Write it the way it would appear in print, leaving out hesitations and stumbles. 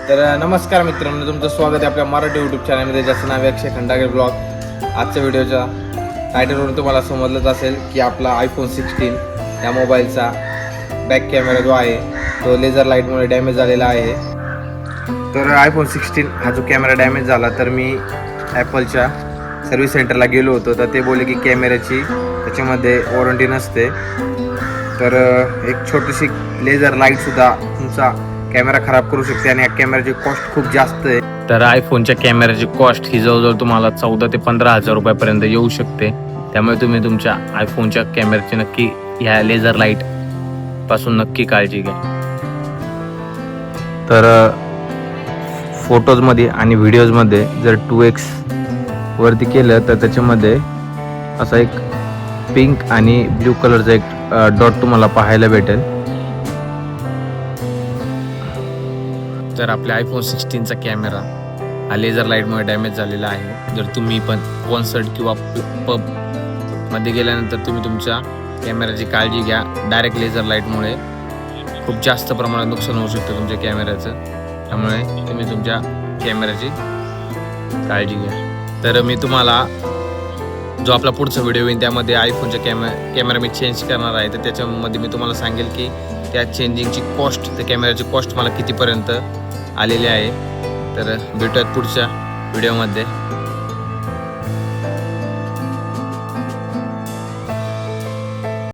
तर नमस्कार मित्रांनो, तुमचं स्वागत आहे आपल्या मराठी यूट्यूब चॅनलमध्ये, ज्याचं नाव आहे अक्षय खंडागळे ब्लॉग. आजच्या व्हिडिओच्या टायटलवरून तुम्हाला समजलंच असेल की आपला आयफोन 16 या मोबाईलचा बॅक कॅमेरा जो आहे तो लेझर लाईटमुळे डॅमेज झालेला आहे. तर आयफोन 16 हा जो कॅमेरा डॅमेज झाला तर मी ॲपलच्या सर्व्हिस सेंटरला गेलो होतो. तर ते बोलले की कॅमेऱ्याची त्याच्यामध्ये वॉरंटी नसते. तर एक छोटीशी लेझर लाईटसुद्धा तुमचा कॅमेरा खराब करू शकते आणि या कॅमेऱ्याची कॉस्ट खूप जास्त आहे. तर आयफोनच्या कॅमेऱ्याची कॉस्ट ही जवळजवळ तुम्हाला 14 ते 15,000 रुपयापर्यंत येऊ शकते. त्यामुळे तुम्ही तुमच्या आयफोनच्या कॅमेऱ्याची नक्की ह्या लेझर लाईट पासून नक्की काळजी घ्या. तर फोटोजमध्ये आणि व्हिडिओजमध्ये जर 2x वरती केलं तर त्याच्यामध्ये असा एक पिंक आणि ब्ल्यू कलरचा एक डॉट तुम्हाला पाहायला भेटेल. तर आपल्या आयफोन 16चा कॅमेरा हा लेझर लाईटमुळे डॅमेज झालेला आहे. जर तुम्ही पण कॉन्सर्ट किंवा पब मध्ये गेल्यानंतर तुम्ही तुमच्या कॅमेऱ्याची काळजी घ्या. डायरेक्ट लेझर लाईटमुळे खूप जास्त प्रमाणात नुकसान होऊ शकतं तुमच्या कॅमेऱ्याचं. त्यामुळे तुम्ही तुमच्या कॅमेऱ्याची काळजी घ्या. तर मी तुम्हाला जो आपला पुढचा व्हिडिओ येईल त्यामध्ये आयफोनचा कॅमेरा मी चेंज करणार आहे. तर त्याच्यामध्ये मी तुम्हाला सांगेल की त्या चेंजिंगची कॉस्ट, त्या कॅमेऱ्याची कॉस्ट मला कितीपर्यंत आलेली आहे. तर भेटूयात पुढच्या व्हिडिओमध्ये.